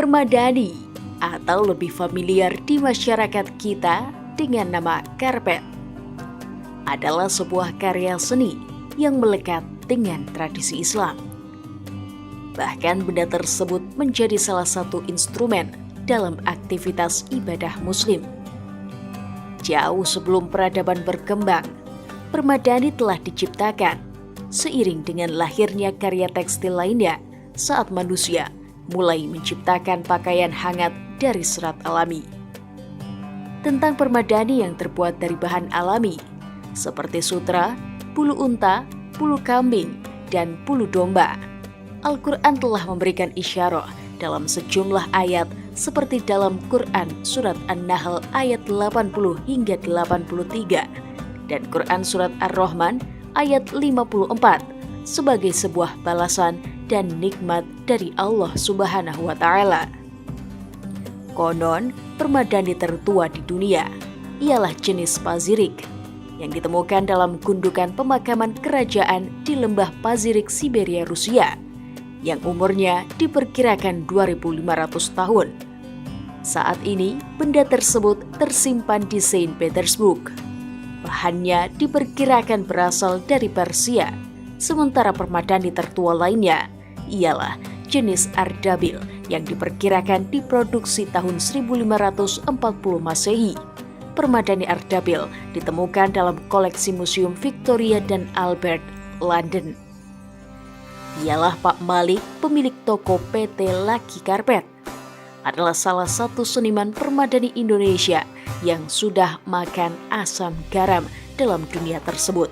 Permadani atau lebih familiar di masyarakat kita dengan nama karpet adalah sebuah karya seni yang melekat dengan tradisi Islam. Bahkan benda tersebut menjadi salah satu instrumen dalam aktivitas ibadah Muslim. Jauh sebelum peradaban berkembang, permadani telah diciptakan seiring dengan lahirnya karya tekstil lainnya saat manusia mulai menciptakan pakaian hangat dari serat alami. Tentang permadani yang terbuat dari bahan alami seperti sutra, bulu unta, bulu kambing, dan bulu domba, Al-Quran telah memberikan isyarat dalam sejumlah ayat seperti dalam Quran Surat An-Nahl ayat 80 hingga 83 dan Quran Surat Ar-Rahman ayat 54 sebagai sebuah balasan dan nikmat dari Allah Subhanahu wa Ta'ala. Konon, permadani tertua di dunia ialah jenis Pazyryk yang ditemukan dalam gundukan pemakaman kerajaan di lembah Pazyryk, Siberia, Rusia, yang umurnya diperkirakan 2.500 tahun. Saat ini, benda tersebut tersimpan di Saint Petersburg. Bahannya diperkirakan berasal dari Persia, sementara permadani tertua lainnya ialah jenis Ardabil yang diperkirakan diproduksi tahun 1540 Masehi. Permadani Ardabil ditemukan dalam koleksi Museum Victoria dan Albert, London. Ialah Pak Malik, pemilik toko PT Laki Karpet, adalah salah satu seniman permadani Indonesia yang sudah makan asam garam dalam dunia tersebut.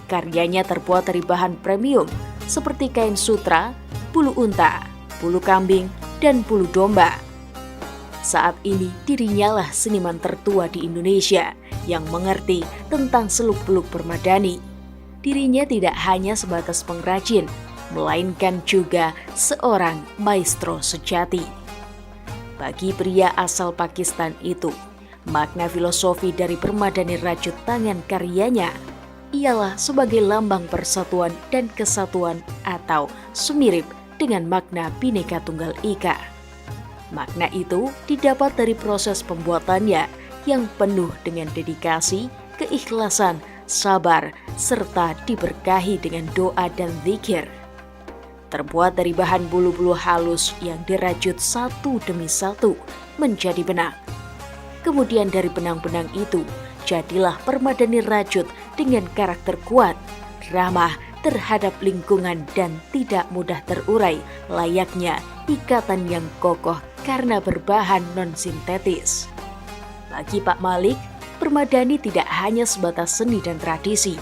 Karyanya terbuat dari bahan premium seperti kain sutra, bulu unta, bulu kambing, dan bulu domba. Saat ini dirinya lah seniman tertua di Indonesia yang mengerti tentang seluk-beluk permadani. Dirinya tidak hanya sebatas pengrajin, melainkan juga seorang maestro sejati. Bagi pria asal Pakistan itu, makna filosofi dari permadani rajut tangan karyanya ialah sebagai lambang persatuan dan kesatuan atau semirip dengan makna Bhinneka Tunggal Ika. Makna itu didapat dari proses pembuatannya yang penuh dengan dedikasi, keikhlasan, sabar, serta diberkahi dengan doa dan zikir. Terbuat dari bahan bulu-bulu halus yang dirajut satu demi satu menjadi benang. Kemudian dari benang-benang itu, jadilah permadani rajut dengan karakter kuat, ramah terhadap lingkungan dan tidak mudah terurai, layaknya ikatan yang kokoh karena berbahan non-sintetis. Bagi Pak Malik, permadani tidak hanya sebatas seni dan tradisi,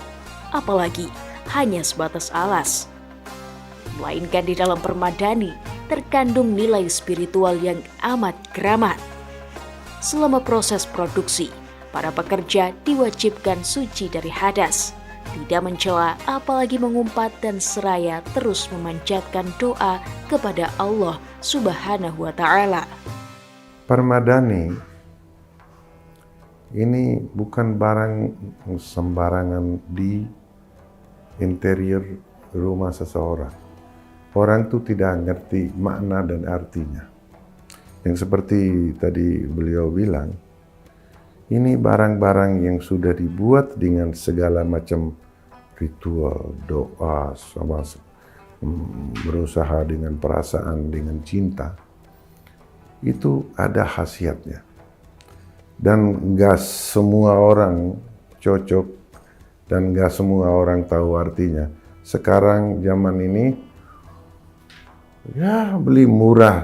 apalagi hanya sebatas alas. Melainkan di dalam permadani terkandung nilai spiritual yang amat keramat. Selama proses produksi, para pekerja diwajibkan suci dari hadas, tidak mencela apalagi mengumpat dan seraya terus memanjatkan doa kepada Allah Subhanahu wa Ta'ala. Permadani ini bukan barang sembarangan di interior rumah seseorang. Orang itu tidak ngerti makna dan artinya. Yang seperti tadi beliau bilang, ini barang-barang yang sudah dibuat dengan segala macam ritual, doa, sama berusaha dengan perasaan, dengan cinta. Itu ada khasiatnya. Dan gak semua orang cocok dan gak semua orang tahu artinya. Sekarang zaman ini, ya beli murah,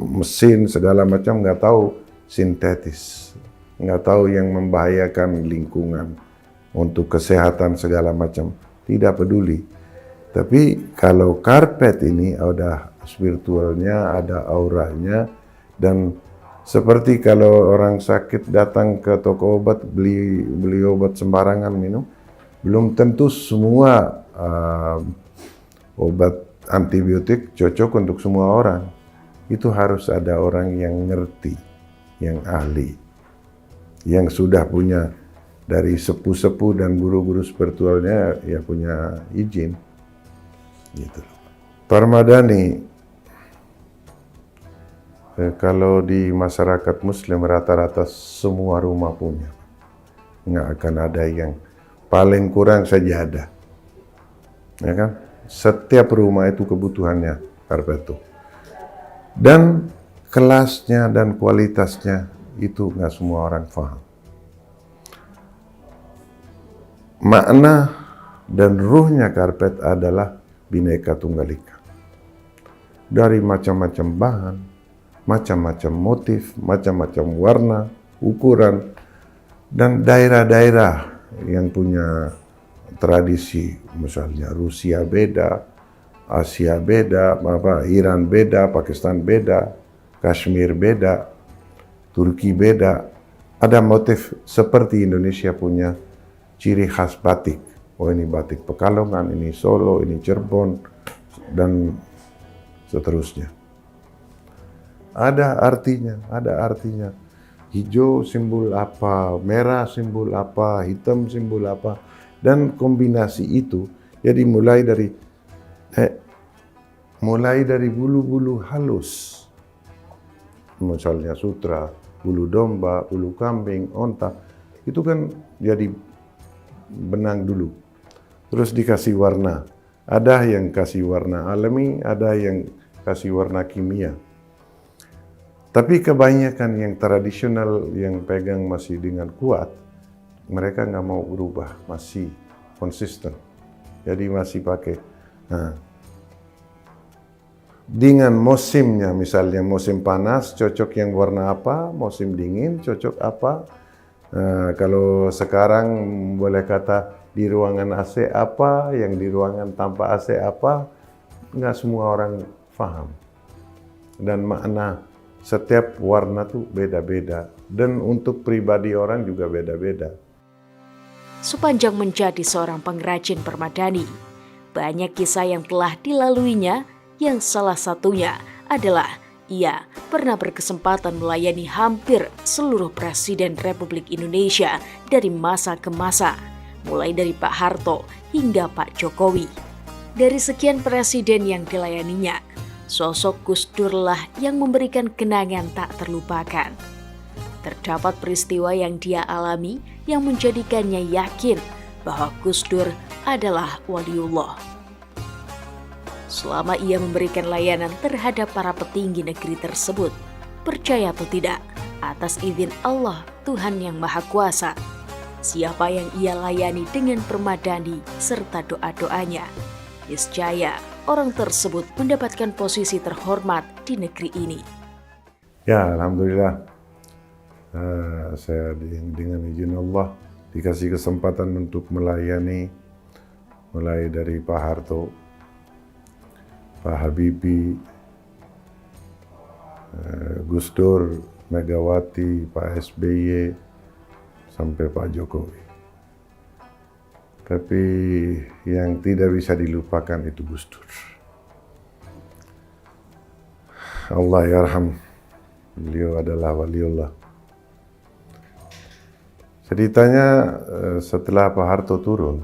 mesin segala macam, nggak tahu sintetis, nggak tahu yang membahayakan lingkungan untuk kesehatan segala macam, tidak peduli. Tapi kalau karpet ini ada spiritualnya, ada auranya, dan seperti kalau orang sakit datang ke toko obat beli obat sembarangan minum, belum tentu semua obat antibiotik cocok untuk semua orang. Itu harus ada orang yang ngerti, yang ahli, yang sudah punya dari sepuh-sepuh dan guru-guru spiritualnya ya punya izin. Gitu. Permadani Kalau di masyarakat Muslim rata-rata semua rumah punya, nggak akan ada yang paling kurang sajadah, ya kan? Setiap rumah itu kebutuhannya karpet itu, dan kelasnya dan kualitasnya itu nggak semua orang paham. Makna dan ruhnya karpet adalah Bhinneka Tunggal Ika. Dari macam-macam bahan, macam-macam motif, macam-macam warna, ukuran, dan daerah-daerah yang punya tradisi, misalnya Rusia beda, Asia beda, Iran beda, Pakistan beda, Kashmir beda, Turki beda. Ada motif seperti Indonesia punya ciri khas batik. Oh, ini batik Pekalongan, ini Solo, ini Cirebon, dan seterusnya. Ada artinya. Hijau simbol apa, merah simbol apa, hitam simbol apa, dan kombinasi itu jadi mulai dari bulu-bulu halus, misalnya sutra, bulu domba, bulu kambing, onta, itu kan jadi benang dulu, terus dikasih warna. Ada yang kasih warna alami, ada yang kasih warna kimia. Tapi kebanyakan yang tradisional yang pegang masih dengan kuat, mereka nggak mau berubah, masih konsisten. Jadi masih pakai. Nah, dengan musimnya, misalnya musim panas cocok yang warna apa, musim dingin cocok apa. Kalau sekarang boleh kata di ruangan AC apa, yang di ruangan tanpa AC apa, nggak semua orang paham. Dan makna setiap warna tuh beda-beda, dan untuk pribadi orang juga beda-beda. Sepanjang menjadi seorang pengrajin permadani, banyak kisah yang telah dilaluinya, yang salah satunya adalah ia pernah berkesempatan melayani hampir seluruh Presiden Republik Indonesia dari masa ke masa, mulai dari Pak Harto hingga Pak Jokowi. Dari sekian presiden yang dilayaninya, sosok Gus Dur lah yang memberikan kenangan tak terlupakan. Terdapat peristiwa yang dia alami yang menjadikannya yakin bahwa Gus Dur adalah waliullah. Selama ia memberikan layanan terhadap para petinggi negeri tersebut, percaya atau tidak, atas izin Allah, Tuhan yang Maha Kuasa, siapa yang ia layani dengan permadani serta doa-doanya, niscaya orang tersebut mendapatkan posisi terhormat di negeri ini. Ya, alhamdulillah. Saya dengan izin Allah dikasih kesempatan untuk melayani, mulai dari Pak Harto, Pak Habibie, Gus Dur, Megawati, Pak SBY, sampai Pak Jokowi. Tapi yang tidak bisa dilupakan itu Gus Dur. Allah yarham, beliau adalah waliullah. Ceritanya setelah Pak Harto turun,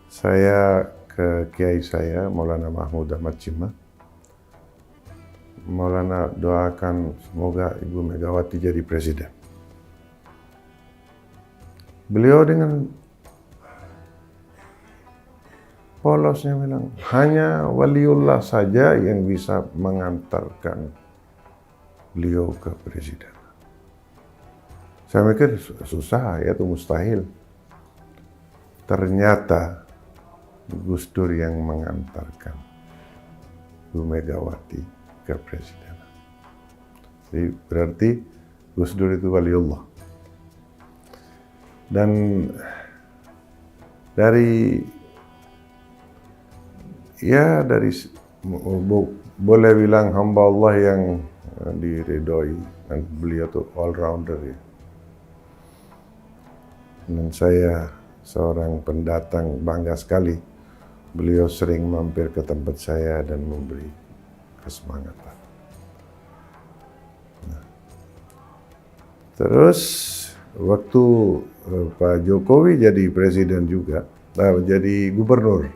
saya ke kiai saya, Maulana Mahmud Ahmad Cima. Maulana doakan semoga Ibu Megawati jadi presiden. Beliau dengan polosnya bilang, hanya waliullah saja yang bisa mengantarkan beliau ke presiden. Saya mikir susah ya, itu mustahil. Ternyata Gus Dur yang mengantarkan Bu Megawati ke presiden. Jadi berarti Gus Dur itu waliullah. Dan dari boleh bilang hamba Allah yang diridhoi, dan beliau tuh all rounder ya. Dan saya seorang pendatang bangga sekali, beliau sering mampir ke tempat saya dan memberi kesemangatan. Terus waktu Pak Jokowi jadi presiden juga, jadi gubernur,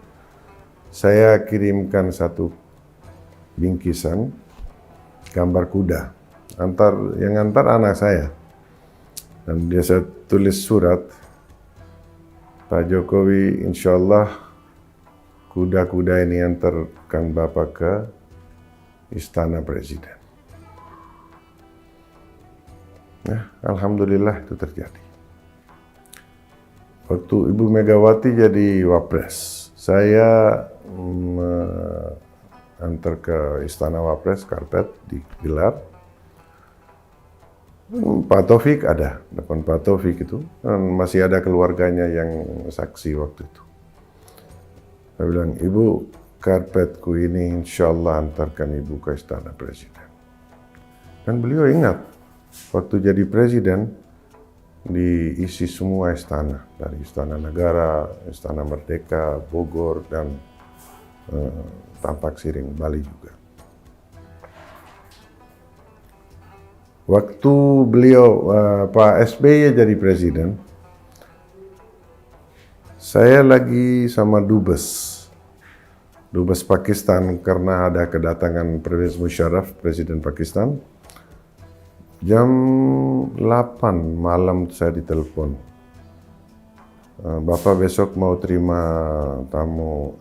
saya kirimkan satu bingkisan gambar kuda. Yang antar anak saya. Dan dia saya tulis surat, Pak Jokowi, insya Allah kuda-kuda ini antarkan Bapak ke Istana Presiden. Ya, alhamdulillah itu terjadi. Waktu Ibu Megawati jadi Wapres, saya antar ke Istana Wapres, karpet digelar. Pak Taufik ada, depan Pak Taufik itu, dan masih ada keluarganya yang saksi waktu itu. Saya bilang, Ibu, karpetku ini insya Allah antarkan Ibu ke Istana Presiden. Dan beliau ingat, waktu jadi Presiden, diisi semua istana, dari Istana Negara, Istana Merdeka, Bogor, dan Tampak Siring, Bali juga. Waktu beliau, Pak SBY jadi presiden, saya lagi sama Dubes Pakistan karena ada kedatangan Pervez Musharraf, Presiden Pakistan. Jam 8 malam saya ditelepon. Bapak besok mau terima tamu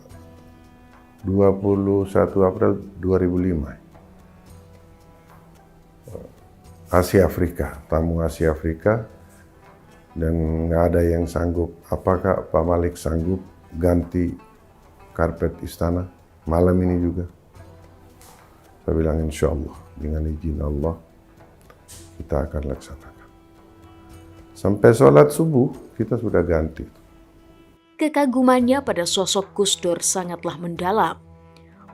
21 April 2005. Asia Afrika, tamu Asia Afrika, dan nggak ada yang sanggup. Apakah Pak Malik sanggup ganti karpet istana malam ini juga? Saya bilang insya Allah, dengan izin Allah kita akan laksanakan. Sampai sholat subuh kita sudah ganti. Kekagumannya pada sosok Gus Dur sangatlah mendalam.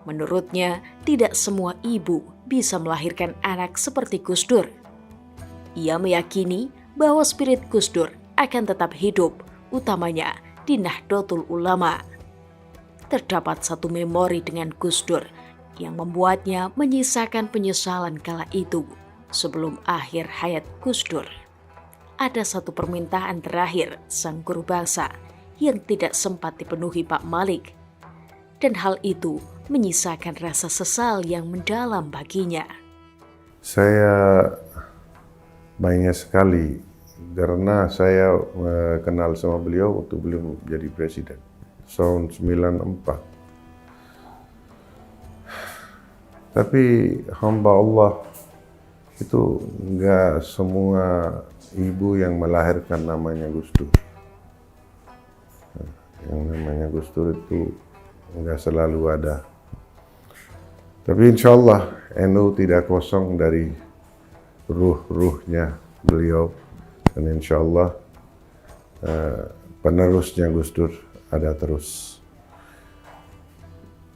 Menurutnya, tidak semua ibu bisa melahirkan anak seperti Gus Dur. Ia meyakini bahwa spirit Gus Dur akan tetap hidup, utamanya di Nahdlatul Ulama. Terdapat satu memori dengan Gus Dur yang membuatnya menyisakan penyesalan kala itu sebelum akhir hayat Gus Dur. Ada satu permintaan terakhir sang guru bangsa yang tidak sempat dipenuhi Pak Malik. Dan hal itu menyisakan rasa sesal yang mendalam baginya. Saya banyak sekali karena saya kenal sama beliau waktu beliau jadi presiden tahun 94. Tapi hamba Allah itu enggak semua ibu yang melahirkan namanya Gus Dur. Yang namanya Gus Dur itu enggak selalu ada. Tapi insya Allah NU tidak kosong dari ruh-ruhnya beliau, dan insya Allah penerusnya Gus Dur ada terus.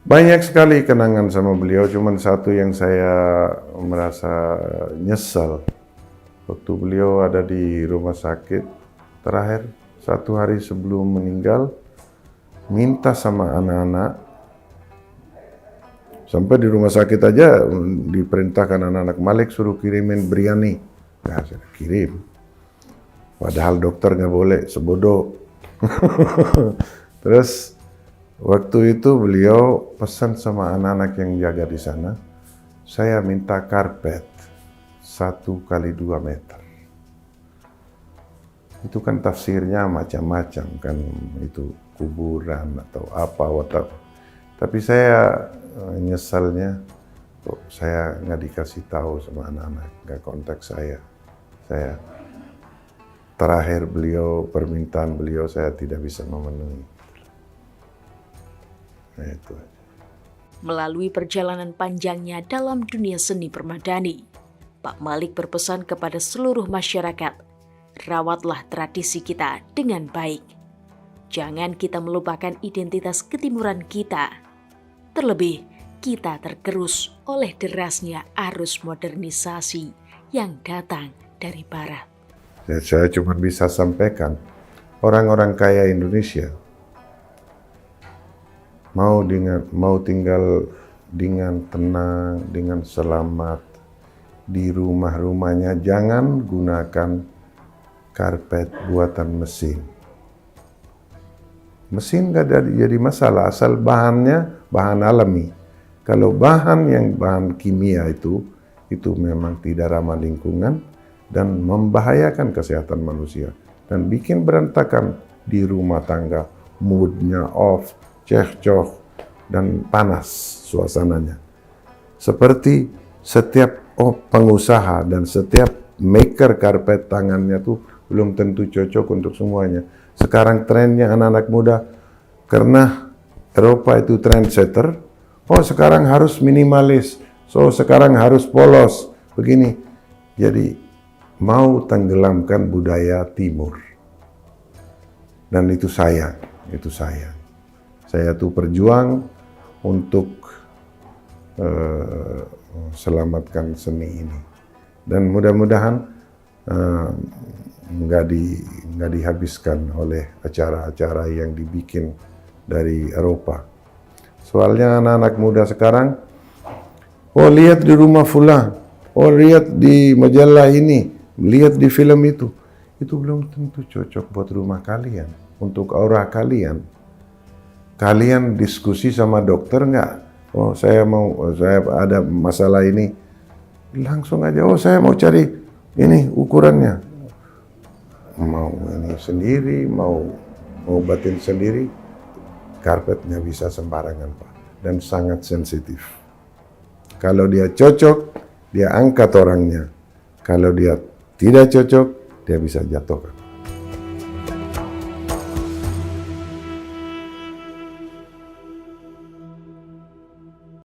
Banyak sekali kenangan sama beliau, cuman satu yang saya merasa nyesal. Waktu beliau ada di rumah sakit terakhir, 1 hari sebelum meninggal, minta sama anak-anak. Sampai di rumah sakit aja diperintahkan anak-anak, Malik suruh kirimin biryani. Nah, saya kirim. Padahal dokter nggak boleh, sebodoh. Terus waktu itu beliau pesan sama anak-anak yang jaga di sana, saya minta karpet 1x2 meter. Itu kan tafsirnya macam-macam kan, itu kuburan atau apa, tapi saya nyesalnya kok saya nggak dikasih tahu sama anak-anak, nggak kontak saya. Saya terakhir beliau, permintaan beliau saya tidak bisa memenuhi. Nah, itu. Melalui perjalanan panjangnya dalam dunia seni permadani, Pak Malik berpesan kepada seluruh masyarakat, rawatlah tradisi kita dengan baik. Jangan kita melupakan identitas ketimuran kita. Terlebih, kita tergerus oleh derasnya arus modernisasi yang datang dari barat. Saya cuma bisa sampaikan, orang-orang kaya Indonesia mau tinggal dengan tenang, dengan selamat di rumah-rumahnya, jangan gunakan karpet buatan mesin. Mesin nggak jadi masalah, asal bahannya bahan alami. Kalau bahan kimia itu itu memang tidak ramah lingkungan dan membahayakan kesehatan manusia dan bikin berantakan di rumah tangga, moodnya off, cekcok, dan panas suasananya. Seperti setiap pengusaha dan setiap maker karpet tangannya tuh belum tentu cocok untuk semuanya. Sekarang trennya anak-anak muda, karena Eropa itu trendsetter, sekarang harus minimalis, sekarang harus polos, begini. Jadi mau tenggelamkan budaya timur. Dan itu sayang, itu sayang. Saya tuh berjuang untuk selamatkan seni ini. Dan mudah-mudahan nggak dihabiskan oleh acara-acara yang dibikin dari Eropa. Soalnya anak-anak muda sekarang, lihat di rumah fulan, lihat di majalah ini, lihat di film itu belum tentu cocok buat rumah kalian, untuk aura kalian. Kalian diskusi sama dokter nggak? Saya ada masalah ini, langsung aja, saya mau cari ini ukurannya. Mau ini sendiri, mau obatin sendiri, karpet nggak bisa sembarangan, Pak. Dan sangat sensitif. Kalau dia cocok, dia angkat orangnya. Kalau dia tidak cocok, dia bisa jatuhkan.